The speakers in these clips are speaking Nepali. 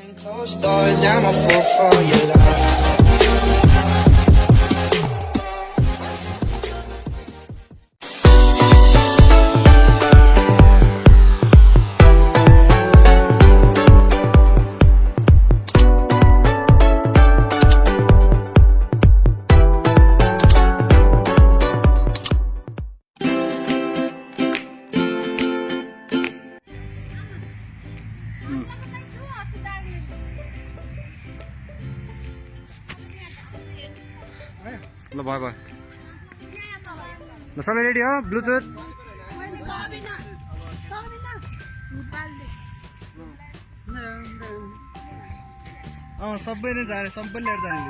Closed doors, I'm a fool for your love. ल भयो भयो ल सबै रेडी हो ब्लुटुथ सबै नै जाने सबै लिएर जाने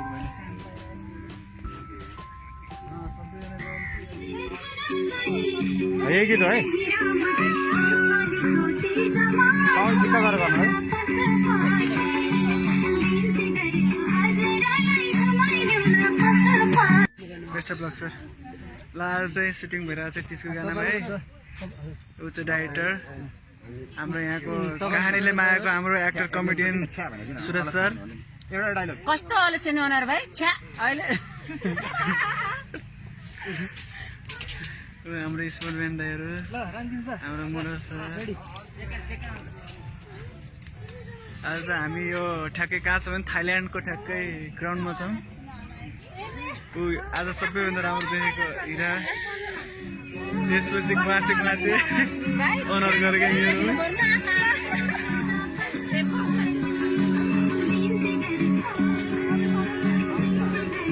यही गीत हो है गीत गरेर गर्नु है बेस्ट अफ लक सर ल आज चाहिँ सुटिङ भइरहेको छ 30 को गानामा है ऊ चाहिँ डाइरेक्टर हाम्रो यहाँको कहानीले मायाको हाम्रो एक्टर कमेडियन सुरज सर एउटा डायलग कस्तो आलोचना हुनार भाइ छ्या अहिले हाम्रो स्पोर्टम्यान दाइहरू हाम्रो मनोज सर आज चाहिँ हामी यो ठ्याक्कै कहाँ छ भने थाइल्यान्डको ठ्याक्कै ग्राउन्डमा छौँ आज सबैभन्दा राम्रो देखेको हिरा त्यसपछि माछे अनर गरेको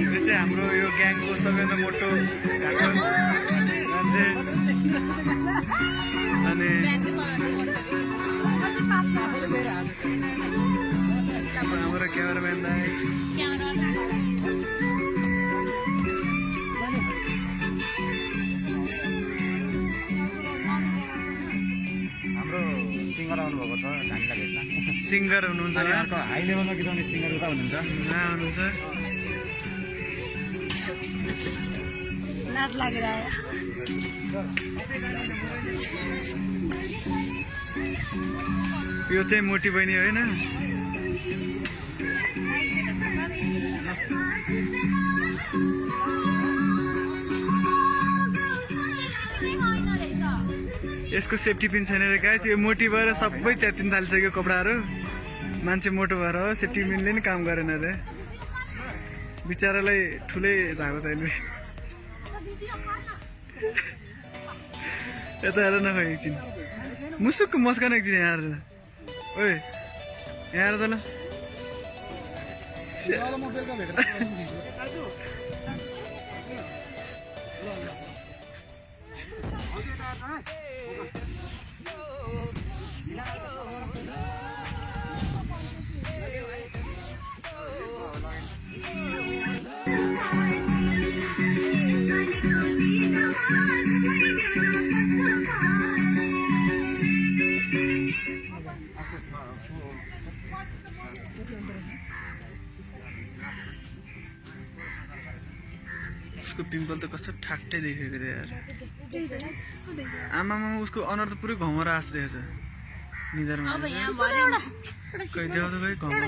यो चाहिँ हाम्रो यो ग्याङको सबैभन्दा मोटो घाटो मान्छे अनि हाम्रो क्यामेराम्यान दाइ सिङ्गर हुनुहुन्छ हाई लेभलमा गीत गाउने सिङ्गर उता हुनुहुन्छ हुनुहुन्छ लाज लागिरहेको यो चाहिँ मोटी बहिनी होइन यसको सेफ्टी पिन छैन रे गाइस यो मोटी भएर सबै च्यातिन थालिसक्यो कपडाहरू मान्छे मोटो भएर हो सेफ्टी पिनले नि काम गरेन रे बिचरालाई ठुलै भएको छैन यता हेर न खै एकछिन मुसुकको मस्कान एकछिन यहाँ हेर ओए यहाँ हेर त ल उसको पिम्पल त कस्तो ठाक्टै देखेको थियो यार आमामा उसको अनुहार त पुरै घमरा आएको रहेछ निधारमा खै देखाउँदा खै घमरा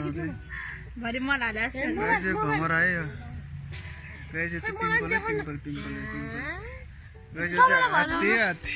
घमरा आयो गाई चाहिँ पिम्पल पिम्पल पिम्पल गाई चाहिँ हात्ती हात्ती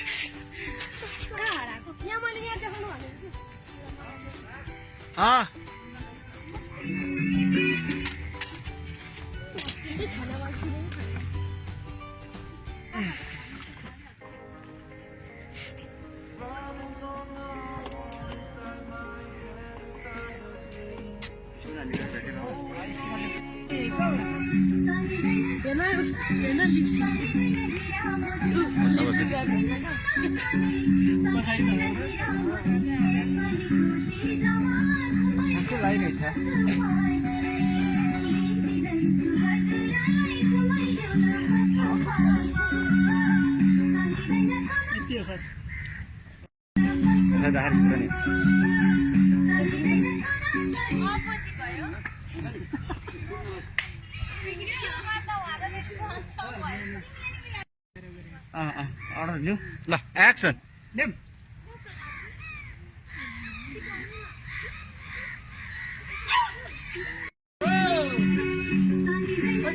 ल एक्सन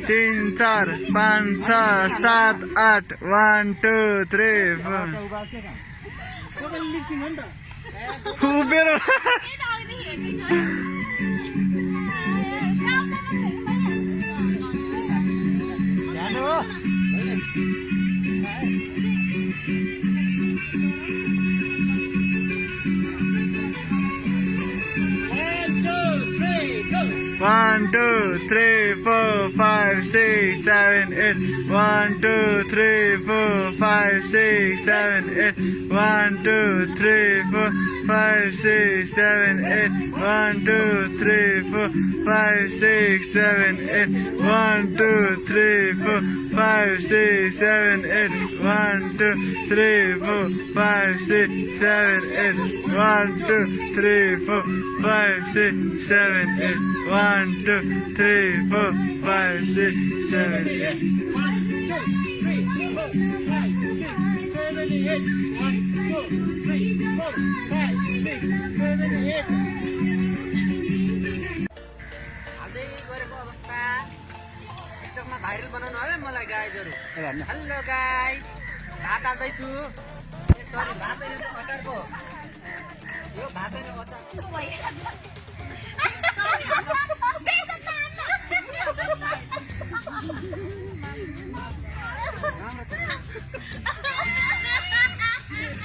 3 4 5 6 7 8 1 2 3 4 उभिएर One, 2, 3, 4, 5, 6, 7, 8. 1, 2, 3, 4, 5, 6, 7, 8. 1, 2, 3, 4, 5, 6, 7, 8. 1, 2, 3, 4, 5, 6, 7, 8. 1, 2, 3, 4, 5, 6, 7, 8. 1, 2, 3, 4, 5, 6, 7, 8. 1, 2, 3, 4, 5, 6, 7, 8. 1, 2, 3, 4, 5, 6, 7, 8. भाइरल बनाउनु है मलाई गाइजहरु हेलो गाइ भात हाल्दैछु सरी भात हैन अचारको यो भात हैन अचारको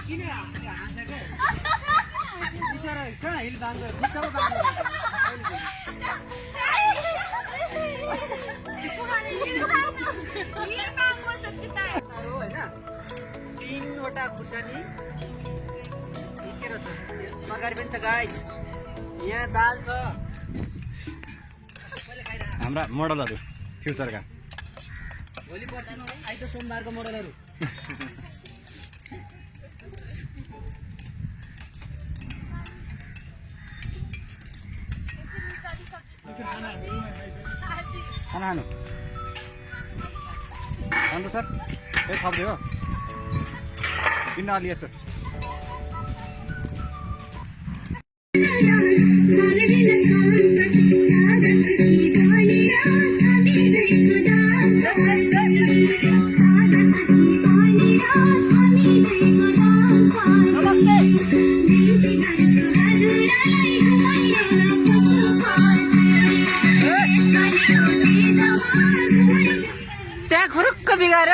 किन हाँसेको बिचारा कहाँ हिल दान गर्छ बिचारा दान तीनवटा खुर्सानी टिकेर छ तरकारी पनि छ गाइस यहाँ दाल छ हाम्रा मोडलहरू फ्युचरका भोलि पर्सि आइतो सोमबारको मोडलहरू खाना खानु अन्त सर ए थप्दियो किन अलि यसो त्यहाँ खुरुक्क बिगाएर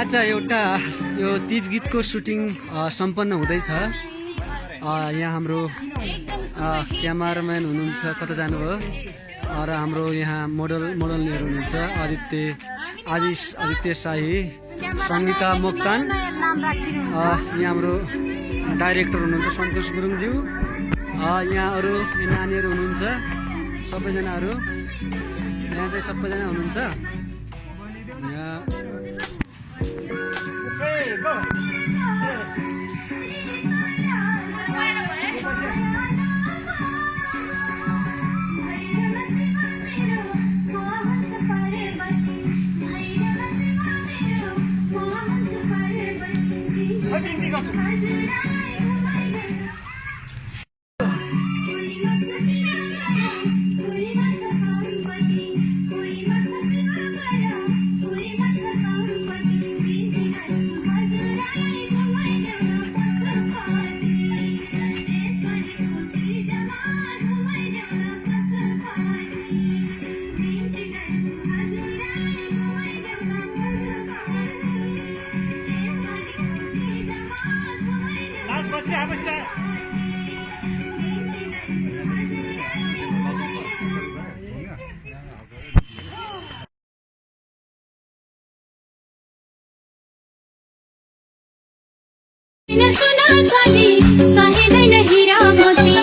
आज एउटा यो तीज गीतको सुटिङ सम्पन्न हुँदैछ। यहाँ हाम्रो क्यामेराम्यान हुनुहुन्छ, कता जानुभयो, र हाम्रो यहाँ मोडलनीहरू हुनुहुन्छ, आदित्य शाही, सङ्गीता मोक्तान, यहाँ हाम्रो डाइरेक्टर हुनुहुन्छ सन्तोष गुरुङज्यू, यहाँ अरू नानीहरू हुनुहुन्छ, सबैजनाहरू यहाँ चाहिँ सबैजना हुनुहुन्छ। यहाँ सुना चाँदी चाहिँदैन हिरा मोती